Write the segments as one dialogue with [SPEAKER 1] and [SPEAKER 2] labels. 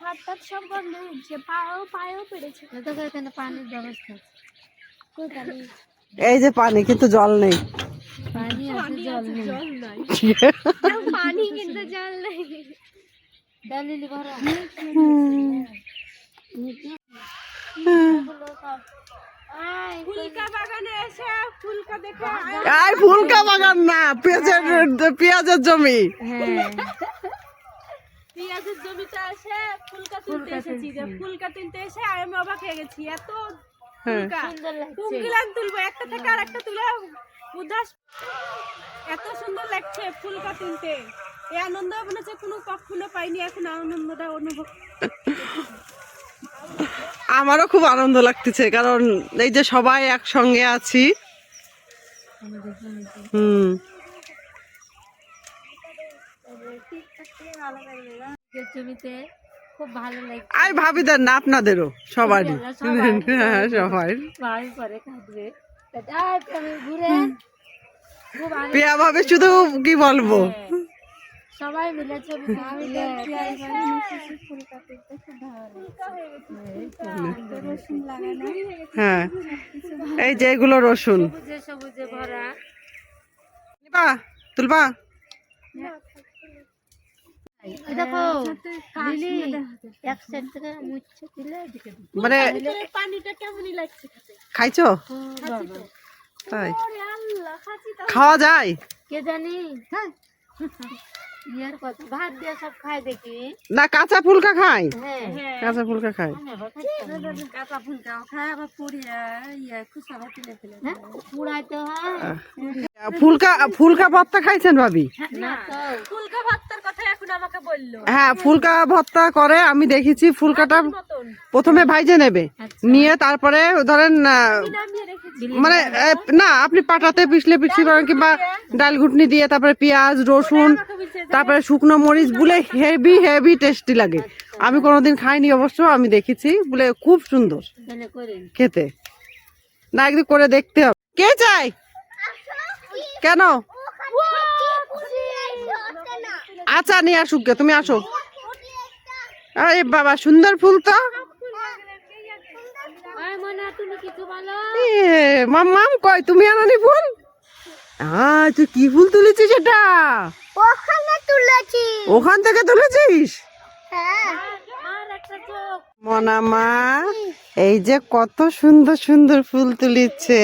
[SPEAKER 1] হাত টাত সব বন্ধ হচ্ছে, পায়েও পেরেছে। দেখো এখানে পানির ব্যবস্থা আছে।
[SPEAKER 2] এই যে পানি, কিন্তু জল নেই।
[SPEAKER 1] পানি আছে, জল নেই। পানি কিন্তু জল নেই। ডালিলি ভরা। ফুলকা বাগানে এসে ফুলকা দেখে
[SPEAKER 2] এই ফুলকা বাগান না, পেঁয়াজের জমি।
[SPEAKER 1] পেঁয়াজের জমিতে এসে ফুলকা তুলতে এসেছি। যে ফুলকা তুলতে এসে আমি অবাক হয়ে গেছি, এত ফুলকা কুমকিলান তুলবো, একটা থেকে আর একটা তুলে উদাস, এত সুন্দর লাগছে ফুলকা তুলতে। এই আনন্দ মনে হচ্ছে কোনো কখনো পাইনি, এখন আনন্দটা অনুভব।
[SPEAKER 2] আমারও খুব আনন্দ লাগতেছে, কারণ এই যে সবাই একসঙ্গে আছি।
[SPEAKER 1] জমিতে খুব ভালো লাগে।
[SPEAKER 2] আর ভাবিদের না, আপনাদেরও সবারই। হ্যাঁ, সবাই
[SPEAKER 1] পরে কাটবে ঘুরে খুব
[SPEAKER 2] পিয়া ভাবে, শুধু কি বলবো,
[SPEAKER 1] সবাই মিলে ছবি
[SPEAKER 2] হ্যাঁ, এই যে এগুলো রসুন
[SPEAKER 1] সবুজে ভরা।
[SPEAKER 2] তুলবা
[SPEAKER 1] দেখো লিলি এক সাইড থেকে মুচ্ছে দিলে এদিকে
[SPEAKER 2] মানে
[SPEAKER 1] পানিটা কেমনই লাগছে।
[SPEAKER 2] খাইছো? তাই খাওয়া যায়?
[SPEAKER 1] কে জানি। ইয়ার কথা ভাত দিয়ে সব খায় দেখি
[SPEAKER 2] না, কাঁচা ফুলকা খাই।
[SPEAKER 1] হ্যাঁ,
[SPEAKER 2] কাঁচা ফুলকা খাই।
[SPEAKER 1] কাঁচা ফুলকাও খায়, আবার পুড়িয়া খুশা তুলে ফেলে পুড়াইতে হয়।
[SPEAKER 2] ফুলকা ভর্তা খাইছেন ভাবি?
[SPEAKER 1] ফুলকা ভর্তার কথা এখন আমাকে বললো।
[SPEAKER 2] হ্যাঁ, ফুলকা ভর্তা করে আমি দেখেছি। ফুলকাটা প্রথমে ভাইজে নেবে, নিয়ে তারপরে ধরেন মানে না, আপনি পাটাতে পিছলে করেন, কিংবা ডাল ঘুটনি দিয়ে, তারপরে পেঁয়াজ রসুন, তারপরে শুকনো মরিচ বলে হেভি হেভি টেস্টি লাগে। আমি কোনোদিন খাইনি অবশ্য, আমি দেখেছি বলে খুব সুন্দর খেতে। না, একদিন করে দেখতে হবে। কে চাই? কেন? আচ্ছা, নিয়ে আসুক, তুমি আসো। আরে বাবা, সুন্দর ফুল তো। মাম্মাম কই, তুমি আনানি ফুল? তুই কি ফুল তুলেছিস? এটা ওখান থেকে তুলেছিস? মনামা এই যে কত সুন্দর সুন্দর ফুল তুলিছে,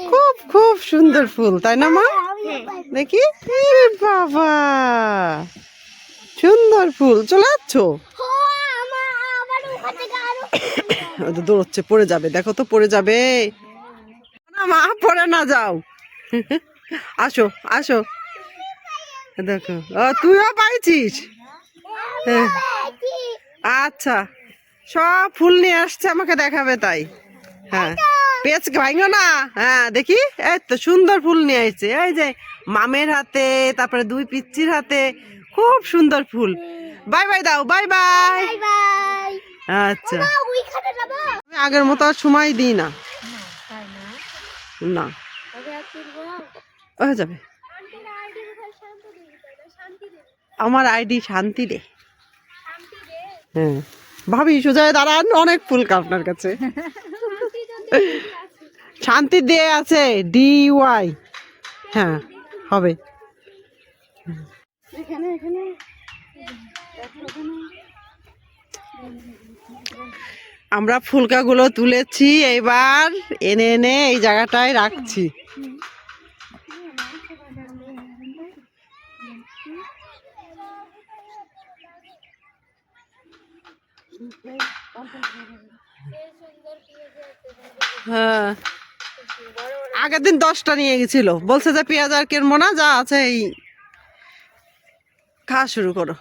[SPEAKER 2] খুব খুব সুন্দর ফুল, তাই না মা? দেখি, বাবা সুন্দর ফুল। চলে যাচ্ছ? দৌড়চ্ছে, পড়ে যাবে, দেখো তো পড়ে যাবে। না মা, পড়ে না যাও। আসো আসো, দেখো তুইও পাইছিস। আচ্ছা, সব ফুল নিয়ে আসছে, আমাকে দেখাবে তাই। হ্যাঁ, পেঁচ ভাঙো না। হ্যাঁ, দেখি, এই তো সুন্দর ফুল নিয়ে আসছে। এই যে মামের হাতে, তারপরে দুই পিচ্চির হাতে, খুব সুন্দর ফুল। বাই বাই দাও, বাই বাই। আচ্ছা, আমি আগের মতো আর সময় দিই না। না, হয়ে যাবে। আমার আইডি শান্তি রে। হ্যাঁ ভাবি, সোজা দাঁড়ান, অনেক ফুল আপনার কাছে। শান্তি দিয়ে আছে, DY। হ্যাঁ, হবে। আমরা ফুলকাগুলো তুলেছি, এবার এনে এনে এই জায়গাটায় রাখছি। হ্যাঁ, আগের দিন 10টা নিয়ে গেছিল, বলছে যে পেঁয়াজ আর কিনবো না, যা আছে এই খাওয়া শুরু করো।